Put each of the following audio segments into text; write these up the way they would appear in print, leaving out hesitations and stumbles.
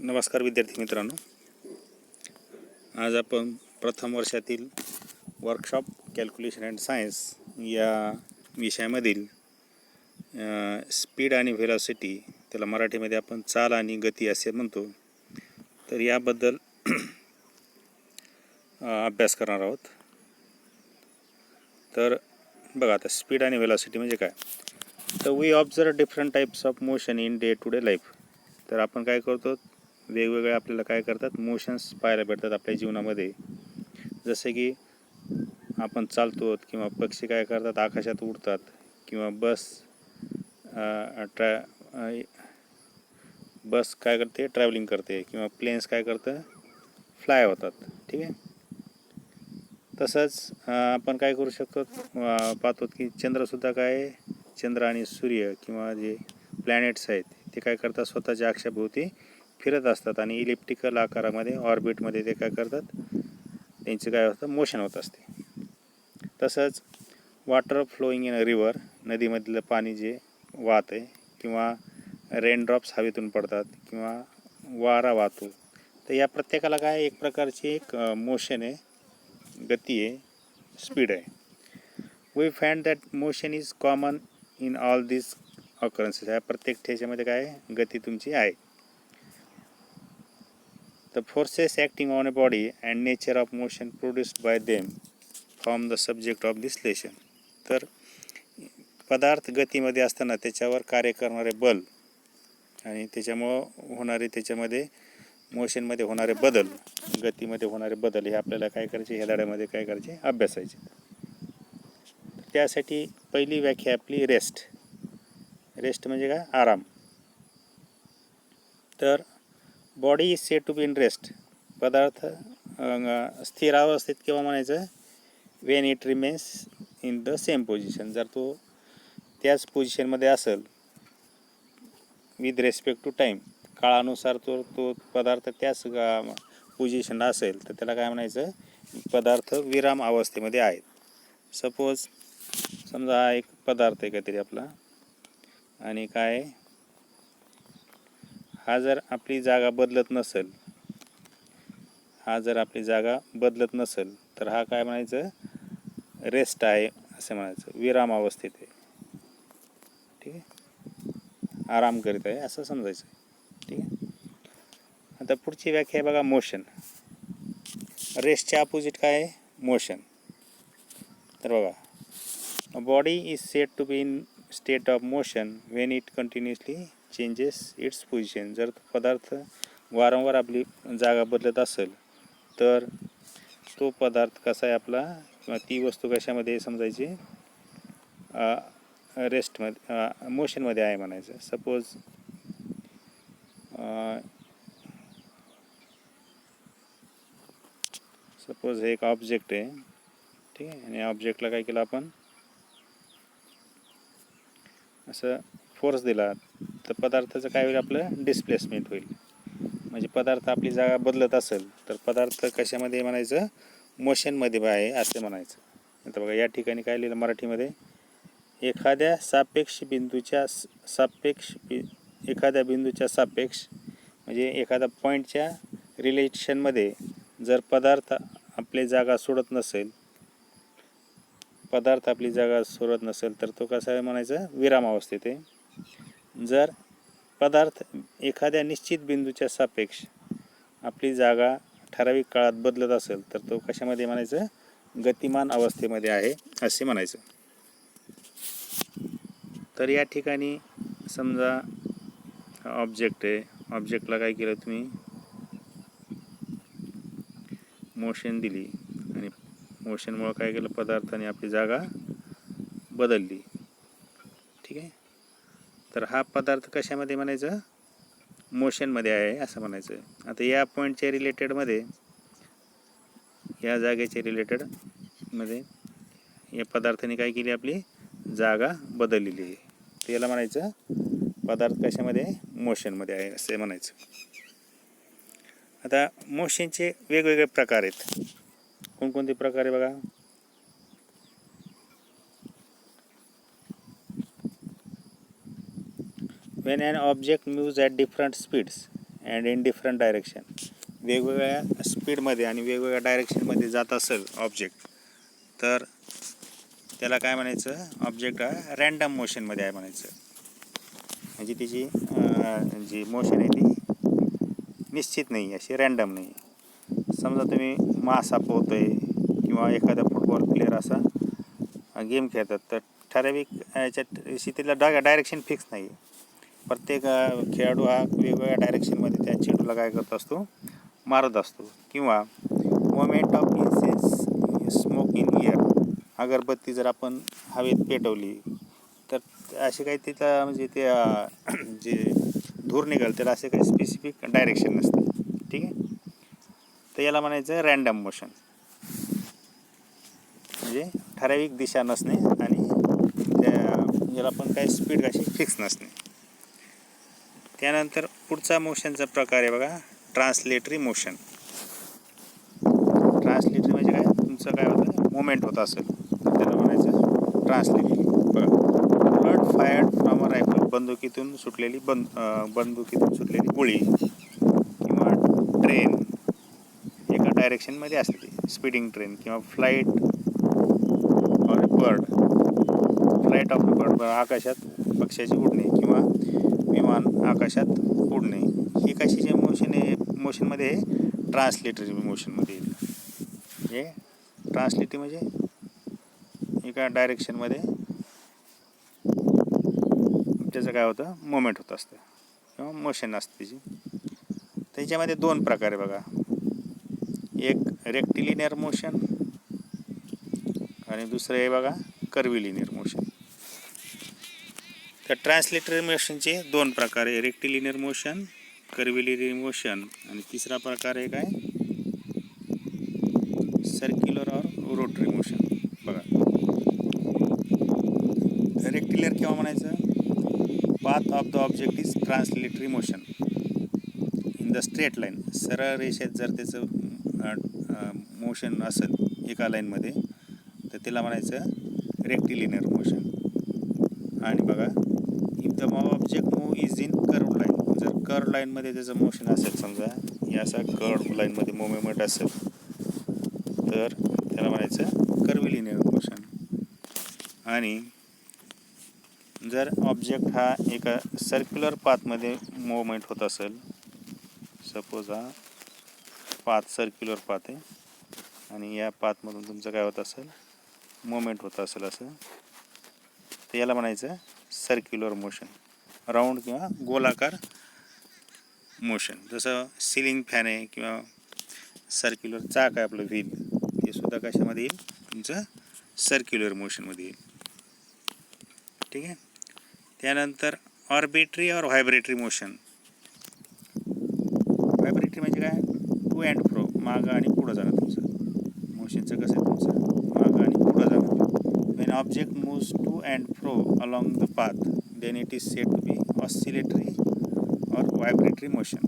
नमस्कार विद्यार्थी मित्रांनो, आज आपण प्रथम वर्षातील वर्कशॉप कॅल्क्युलेशन अँड सायन्स या विषयामधील स्पीड आणि व्हेलॉसिटी, त्याला मराठीमध्ये आपण चाल आणि गती असे म्हणतो, तर याबद्दल अभ्यास करणार आहोत. तर बघा, आता स्पीड आणि व्हेलॉसिटी म्हणजे काय. तर we observe different types of motion in day to day life. तर आपण काय करतो, वेगवेगळे आपल्याला काय करतात, मोशन्स पाहायला भेटतात आपल्या जीवनामध्ये. जसे की आपण चालतो, किंवा पक्षी काय करतात, आकाशात उडतात, किंवा बस काय करते, ट्रॅव्हलिंग करते, किंवा प्लेन्स काय करतं, फ्लाय होतात. ठीक आहे. तसंच आपण काय करू शकतो, पाहतो की चंद्रसुद्धा काय, चंद्र आणि सूर्य किंवा जे प्लॅनेट्स आहेत ते काय करतात, स्वतःच्या अक्षाभोवती फिरत असतात आणि इलिप्टिकल आकारामध्ये, ऑर्बिटमध्ये ते काय करतात, त्यांचे काय होतं, मोशन होत असते. तसंच water flowing in a river, नदीमधलं पाणी जे वाहत आहे, किंवा रेनड्रॉप्स हवेतून पडतात, किंवा वारा वाहतो, तर या प्रत्येकाला काय एक प्रकारची एक मोशन आहे, गती आहे, स्पीड आहे. We find that motion is common in all this occurrences. ह्या प्रत्येक ठेच्यामध्ये काय गती तुमची आहे. The forces acting on a body and nature of motion produced by them form the subject of this lesson. तर पदार्थ गतीमध्ये असताना त्याच्यावर कार्य करणारे बल आणि त्याच्यामुळं होणारे, त्याच्यामध्ये मोशनमध्ये होणारे बदल, गतीमध्ये होणारे बदल, हे आपल्याला काय करायचे, ह्या धड्यामध्ये काय करायचे, अभ्यासायचे. त्यासाठी पहिली व्याख्या आपली रेस्ट. रेस्ट म्हणजे काय, आराम. तर body is said to be in rest. पदार्थ स्थिर अवस्थेत केव्हा म्हणायचं, when it remains in the same position. जर तो त्याच पोझिशनमध्ये असेल, विथ रेस्पेक्ट टू टाईम, काळानुसार तो पदार्थ त्याच पोझिशनला असेल, तर त्याला काय म्हणायचं, पदार्थ विराम अवस्थेमध्ये आहेत. सपोज समजा हा एक पदार्थ आहे काहीतरी आपला, आणि काय, हा जर आपली जागा बदलत नसेल, तर हा काय म्हणायचं, रेस्ट आहे असं म्हणायचं, विराम अवस्थेत आहे. ठीक आहे, आराम करीत आहे असं समजायचं. ठीक आहे. आता पुढची व्याख्या आहे बघा, मोशन. रेस्टच्या अपोजिट काय आहे, मोशन. तर बघा, body is said to be in state of motion when it continuously changes its position. जर पदार्थ वारंवार आपली जागा बदलत असेल, तर तो पदार्थ कसा आहे आपला, किंवा ती वस्तू कशामध्ये समजायची, रेस्टमध्ये, मोशनमध्ये आहे म्हणायचं. सपोज हे एक ऑब्जेक्ट आहे. ठीक आहे. आणि ऑब्जेक्टला काय केलं आपण, असं फोर्स दिला, तर पदार्थाचं काय होईल, आपलं डिस्प्लेसमेंट होईल. म्हणजे पदार्थ आपली जागा बदलत असेल, तर पदार्थ कशामध्ये म्हणायचं, मोशनमध्ये आहे असे म्हणायचं. आता बघा, या ठिकाणी काय लिहिलं मराठीमध्ये, एखाद्या बिंदूच्या सापेक्ष म्हणजे एखाद्या पॉईंटच्या रिलेशनमध्ये जर पदार्थ आपली जागा सोडत नसेल, तर तो कसा आहे म्हणायचं, विराम अवस्थेत आहे. जर पदार्थ एखाद्या निश्चित बिंदूच्या सापेक्ष आपली जागा ठराविक काळात बदलत असेल, तर तो कशामध्ये म्हणायचं, गतिमान अवस्थेमध्ये आहे असे म्हणायचं. तर या ठिकाणी समजा ऑब्जेक्ट आहे, ऑब्जेक्टला काय केलं तुम्ही, मोशन दिली, आणि मोशनमुळं काय केलं, पदार्थाने आपली जागा बदलली. ठीक आहे. तर हा पदार्थ कशामध्ये म्हणायचं, मोशनमध्ये आहे असं म्हणायचं. आता या पॉईंटच्या रिलेटेडमध्ये, या जागेच्या रिलेटेडमध्ये या पदार्थाने काय केली, आपली जागा बदललेली आहे. त्याला म्हणायचं पदार्थ कशामध्ये, मोशनमध्ये आहे असे म्हणायचं. आता मोशनचे वेगवेगळे प्रकार आहेत. कोणकोणते प्रकार आहे बघा. When an object moves at different speeds and in different direction, वेगवेगळ्या स्पीडमध्ये आणि वेगवेगळ्या डायरेक्शनमध्ये जात असेल ऑब्जेक्ट, तर त्याला काय म्हणायचं, ऑब्जेक्ट हा रँडम मोशनमध्ये आहे म्हणायचं. म्हणजे तिची जी मोशन आहे ती निश्चित नाही, अशी रँडम नाही. समजा तुम्ही मासा पोहतोय किंवा एखादा फुटबॉल प्लेअर असा गेम खेळतात, तर ठराविक याच्यात तिला डायरेक्शन फिक्स नाही. प्रत्येक खेळाडू हा वेगवेगळ्या डायरेक्शनमध्ये त्या चेंडूला काय करत असतो, मारत असतो. किंवा moment of incense smoke in air, अगरबत्ती जर आपण हवेत पेटवली तर असे काही तिथं म्हणजे त्या जे धूर निघाल त्याला असे काही स्पेसिफिक डायरेक्शन नसते. ठीक आहे, तर याला म्हणायचं रँडम मोशन, म्हणजे ठराविक दिशा नसणे आणि त्या याला पण काही स्पीड अशी फिक्स नसणे. त्यानंतर पुढचा मोशनचा प्रकार आहे बघा, ट्रान्सलेटरी मोशन. ट्रान्सलेटरी म्हणजे काय, तुमचं काय होतं, मोमेंट होत असेल तर त्याला म्हणायचं ट्रान्सलेटरी. बघा, bullet fired from a rifle, बंदुकीतून सुटलेली गोळी किंवा ट्रेन एका डायरेक्शनमध्ये असते, स्पीडिंग ट्रेन, किंवा फ्लाईट ऑफ अ बर्ड, आकाशात पक्ष्याची उडणे किंवा विमान आकाशात उडणे, ही कशाची मोशन आहे, मोशनमध्ये ट्रान्सलेटरी मोशनमध्ये येईल. म्हणजे ट्रान्सलेटरी म्हणजे एका डायरेक्शनमध्ये त्याचं काय होतं, मोमेंट होत असतं किंवा मोशन असतं त्याची. त्याच्यामध्ये दोन प्रकार आहे बघा, एक रेक्टिलिनियर मोशन आणि दुसरं आहे बघा कर्व्हिलिनियर मोशन. तर ट्रान्सलेटरी मोशनचे दोन प्रकार आहे, रेक्टिलिनियर मोशन, कर्व्हिलिनियर मोशन, आणि तिसरा प्रकार आहे काय, सर्क्युलर और रोटरी मोशन. बघा, रेक्टिलिनियर किंवा म्हणायचं, path of the object is translatory motion in the straight line, सरळ रेषेत जर त्याचं मोशन असेल एका लाईनमध्ये तर त्याला म्हणायचं रेक्टिलिनियर मोशन. आणि बघा, if the object move is in curve line, जर कर्व लाईनमध्ये त्याचं मोशन असेल, समजा या असा कर्व लाईनमध्ये मुवमेंट असेल तर त्याला म्हणायचं कर्व्हिलिनियर मोशन. आणि जर ऑब्जेक्ट हा एका सर्क्युलर पाथमध्ये मुवमेंट होत असेल, सपोज हा पाथ सर्क्युलर पाथ आहे आणि या पाथमधून तुमचं काय होत असेल, मुवमेंट होत असेल असं, तर याला म्हणायचं सर्क्युलर मोशन, राऊंड किंवा गोलाकार मोशन. जसं सिलिंग फॅन आहे किंवा सर्क्युलर चाक आहे आपलं व्हील, हे सुद्धा कशामध्ये येईल, तुमचं सर्क्युलर मोशनमध्ये येईल. ठीक आहे, त्यानंतर ऑर्बिटरी और व्हायब्रेटरी मोशन. व्हायब्रेटरी म्हणजे काय, टू अँड फ्रो, मागं आणि पुढं जाणं. तुमचं मोशनचं कसं आहे, तुमचं मागं आणि पुढं जाणं. When object moves to and fro along the path then it is said to be oscillatory और व्हायब्रेटरी मोशन.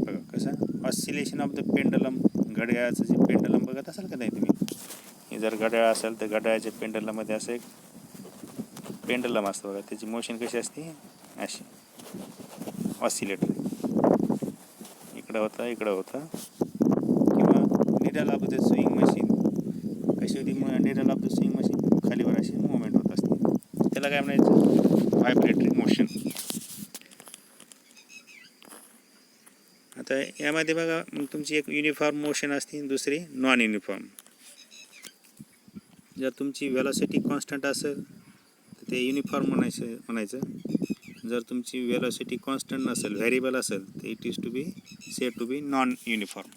बघा कसं, ऑसिलेशन ऑफ द पेंडलम, घड्याळाचं जे पेंडलम बघत असाल का नाही तुम्ही, हे जर घड्याळ असेल तर घड्याळाच्या पेंडलममध्ये असं एक पेंडलम असतं बघा, त्याची मोशन कशी असते, अशी ऑसिलेटरी, इकडं होतं. किंवा needle of the sewing machine, कशी होती needle of the sewing machine, खालीवर अशी मुवमेंट होत असते, त्याला काय म्हणायचं, व्हायब्रेटरी मोशन. आता यामध्ये बघा, मग तुमची एक युनिफॉर्म मोशन असते, दुसरी नॉन युनिफॉर्म. जर तुमची वेलॉसिटी कॉन्स्टंट असेल तर ते युनिफॉर्म म्हणायचं. जर तुमची वेलॉसिटी कॉन्स्टंट नसेल, व्हेरिएबल असेल, तर it is to be said to be non uniform.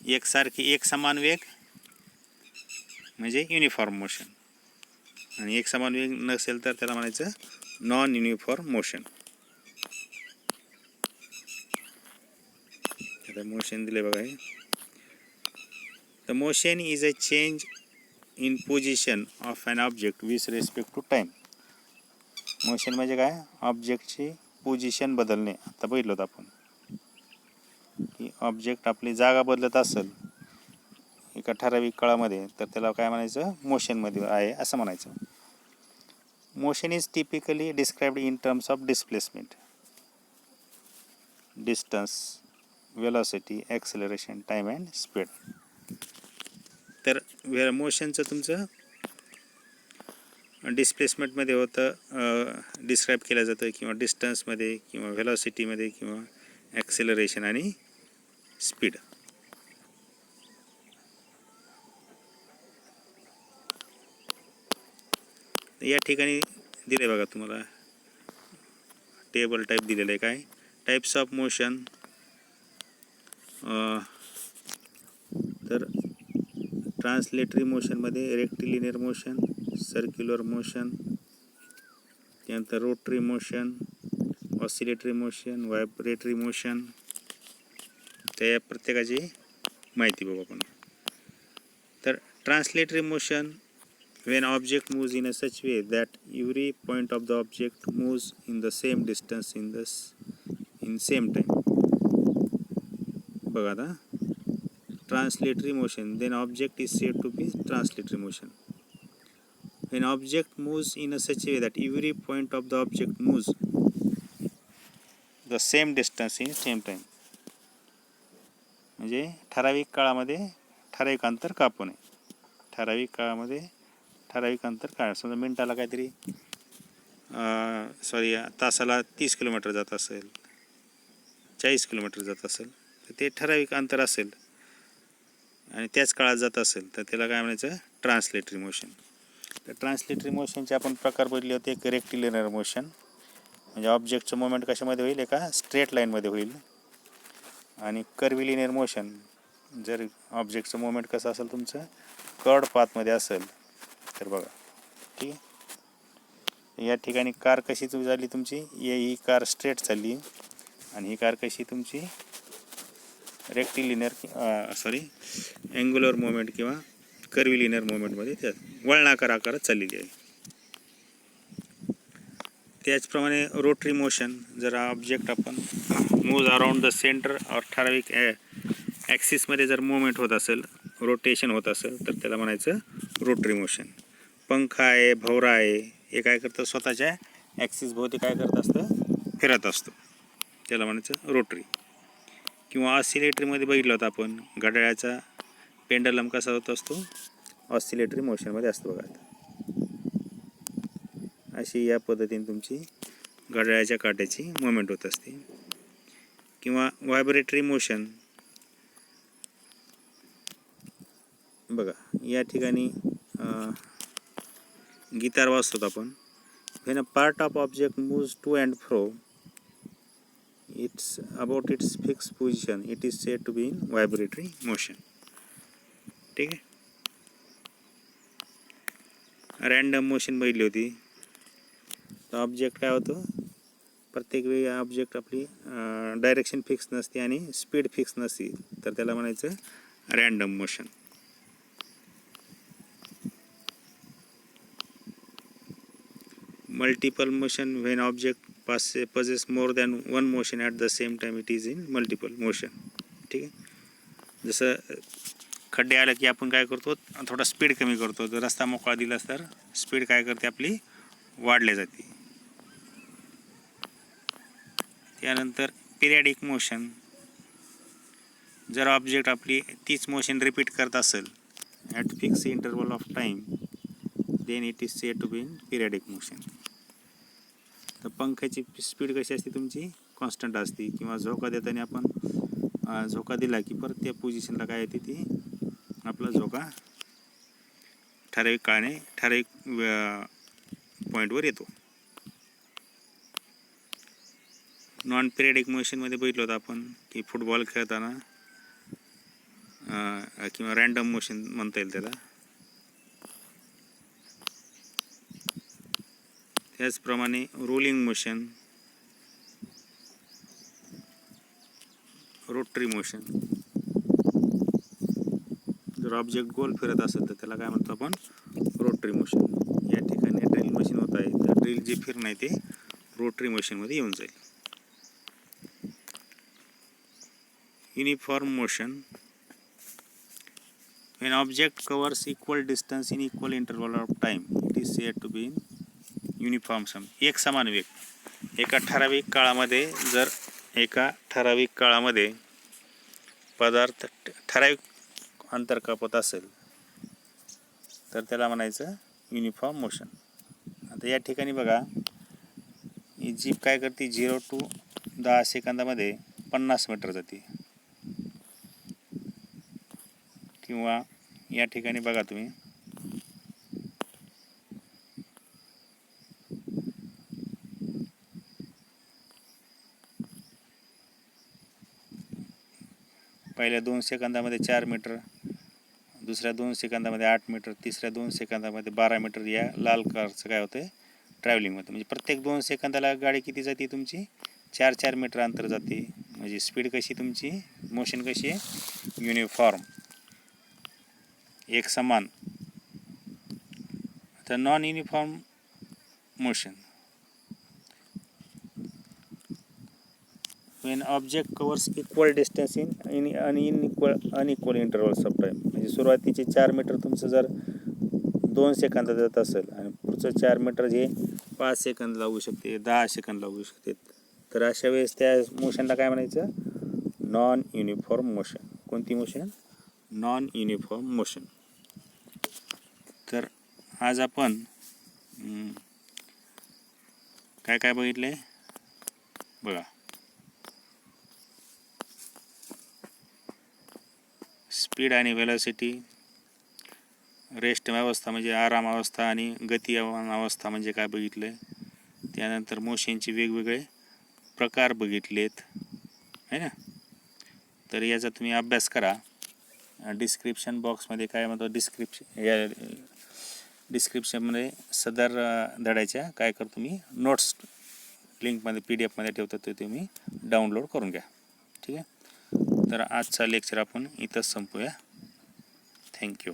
एक समान वेग म्हणजे युनिफॉर्म मोशन, आणि एक समान वेग नसेल तर त्याला म्हणायचं नॉन युनिफॉर्म मोशन. आता मोशन दिले बघा, हे the motion is a change in position of an object with respect to time. Motion म्हणजे काय, ऑब्जेक्टची पोझिशन बदलणे. आता बघितलं होतं आपण की ऑब्जेक्ट आपली जागा बदलत असेल एका ठराविक काळामध्ये तर त्याला काय म्हणायचं, मोशनमध्ये आहे असं म्हणायचं. Motion is typically described in terms of displacement, distance, velocity, acceleration, time and speed. तर मोशनचं तुमचं डिस्प्लेसमेंटमध्ये होतं, डिस्क्राईब केलं जातं, किंवा डिस्टन्समध्ये, किंवा व्हेलॉसिटीमध्ये, किंवा ॲक्सेलरेशन आणि स्पीड. या ठिकाणी दिले बघा तुम्हाला टेबल टाईप दिलेलं आहे. काय टाईप्स ऑफ मोशन, तर ट्रान्सलेटरी मोशनमध्ये रेक्टिलिनियर मोशन, सर्क्युलर मोशन, त्यानंतर rotary motion, oscillatory motion, vibratory motion. त्या प्रत्येकाची माहिती बघू आपण. तर translatory motion, when object moves in a such way that every point of the object moves in the same distance in same time. बघा आता translatory motion, then object is said to be translatory motion. When object moves in a such way that every point of the object moves the same distance in same time. म्हणजे ठराविक काळामध्ये ठराविक अंतर कापू नये. ठराविक काळामध्ये ठराविक अंतर काय, समजा मिनिटाला काहीतरी तासाला 30 किलोमीटर जात असेल, 40 किलोमीटर जात असेल, तर ते ठराविक अंतर असेल आणि त्याच काळात जात असेल तर त्याला काय म्हणायचं, ट्रान्सलेटरी मोशन. तर ट्रान्सलेटरी मोशनचे आपण प्रकार बघितले होते. एक रेक्टिलिनियर मोशन, म्हणजे ऑब्जेक्टचं मुवमेंट कशामध्ये होईल, एका स्ट्रेट लाईनमध्ये होईल. आणि कर्व्हिलिनियर मोशन, जर ऑब्जेक्टचं मुवमेंट कसं असेल तुमचं कर्ड पाथमध्ये असेल तर बघा. ठीक आहे. या ठिकाणी कार कशी झाली तुमची, ही कार स्ट्रेट चालली आणि ही कार कशी तुमची रेक्टिलिनियर अँग्युलर मुवमेंट किंवा कर्व्हिलिनियर मुवमेंटमध्ये त्यात वळणाकार आकारात चाललेली आहे. त्याचप्रमाणे रोटरी मोशन, जर ऑब्जेक्ट आपण मूव्ज अराउंड द सेंटर और ठराविक ॲक्सिसमध्ये जर मुवमेंट होत असेल, रोटेशन होत असेल, तर त्याला म्हणायचं रोटरी मोशन. पंखा आहे, भवरा आहे, हे काय करतं, स्वतःच्या ॲक्सिस भोवती काय करत असतं, फिरत असतो, त्याला म्हणायचं रोटरी. किंवा ऑसिलेटरीमध्ये बघितलं होतं आपण, घड्याळाचा पेंडलम कसा होत असतो, ऑसिलेटरी मोशनमध्ये असतो बघा. अशी या पद्धतीने तुमची घड्याळाच्या काट्याची मुवमेंट होत असते. किंवा व्हायब्रेटरी मोशन, बघा या ठिकाणी गिटार वाजतो आपण. when a part of object moves to and fro it's about its fixed position, it is said to be in vibratory motion. ठीक आहे. रँडम मोशन बघितली होती. तर ऑब्जेक्ट काय होतं, प्रत्येक वेळी ऑब्जेक्ट आपली डायरेक्शन फिक्स नसते आणि स्पीड फिक्स नसते, तर त्याला म्हणायचं random motion. Multiple motion, when object possess more than one motion at the same time, it is in multiple motion. ठीक आहे. जसं खड्डे आलं की आपण काय करतो, थोडा स्पीड कमी करतो. जर रस्ता मोकळा दिला तर स्पीड काय करते आपली, वाढली जाते. त्यानंतर पिरियडिक मोशन, जर ऑब्जेक्ट आपली तीच मोशन रिपीट करत असेल at fix interval of time, then it is said to be in periodic motion. तर पंख्याची स्पीड कशी असते तुमची, कॉन्स्टंट असते. किंवा झोका देताना आपण झोका दिला की परत त्या पोझिशनला काय येते, ती आपला झोका ठराविक काळाने ठराविक पॉईंटवर येतो. नॉन पिरियडिक मोशनमध्ये बघितलं होतं आपण की फुटबॉल खेळताना किंवा रँडम मोशन म्हणता येईल त्याला. त्याचप्रमाणे रोलिंग मोशन, रोटरी मोशन, जर ऑब्जेक्ट गोल फिरत असेल तर त्याला काय म्हणतो आपण, रोटरी मोशन. या ठिकाणी ड्रिल मशीन होत आहे, तर ड्रिल जे फिरणं आहे ते रोटरी मशीनमध्ये येऊन जाईल. Uniform motion, when object covers equal distance in equal interval of time, it is said to be in uniform सम, एक समान वेग. एका ठराविक काळामध्ये पदार्थ ठराविक अंतर कापत असेल तर त्याला म्हणायचं युनिफॉर्म मोशन. आता या ठिकाणी बघा, ही जीप काय करते, 0 to 10 सेकंदामध्ये 50 मीटर जाते. किंवा या ठिकाणी बघा तुम्ही, पहिल्या 2 सेकंदामध्ये 4 मीटर, दुसऱ्या 2 सेकंदामध्ये 8 मीटर, तिसऱ्या 2 सेकंदामध्ये 12 मीटर या लाल कारचं काय होतं, ट्रॅव्हलिंग होतं. म्हणजे प्रत्येक 2 सेकंदाला गाडी किती जाते तुमची, 4-4 मीटर अंतर जाते. म्हणजे स्पीड कशी तुमची, मोशन कशी आहे, युनिफॉर्म, एक समान. तर non uniform motion, when object covers equal distance in unequal intervals of time. म्हणजे सुरुवातीचे 4 मीटर तुमचं जर 2 सेकंदात जात असेल आणि पुढचं 4 मीटर हे 5 सेकंद लागू शकते, 10 सेकंद लागू शकते, तर अशा वेळेस त्या मोशनला काय म्हणायचं, नॉन युनिफॉर्म मोशन. कोणती मोशन, नॉन युनिफॉर्म मोशन. तर आज आपण काय काय बघितले बघा. स्पीड आणि वेलॉसिटी, रेस्ट अवस्था म्हणजे आराम अवस्था आणि गती अवस्था म्हणजे काय बघितलं. त्यानंतर मोशनचे वेगवेगळे प्रकार बघितलेत आहे ना. तर याचा तुम्ही अभ्यास करा. डिस्क्रिप्शन बॉक्समध्ये काय म्हणतो, डिस्क्रिप्शनमध्ये सदर धड्याच्या काय करतो मी नोट्स लिंकमध्ये PDF मध्ये ठेवतो, ते तुम्ही डाउनलोड करून घ्या. ठीक आहे. तर आजचा लेक्चर आपण इथंच संपूया. थँक्यू.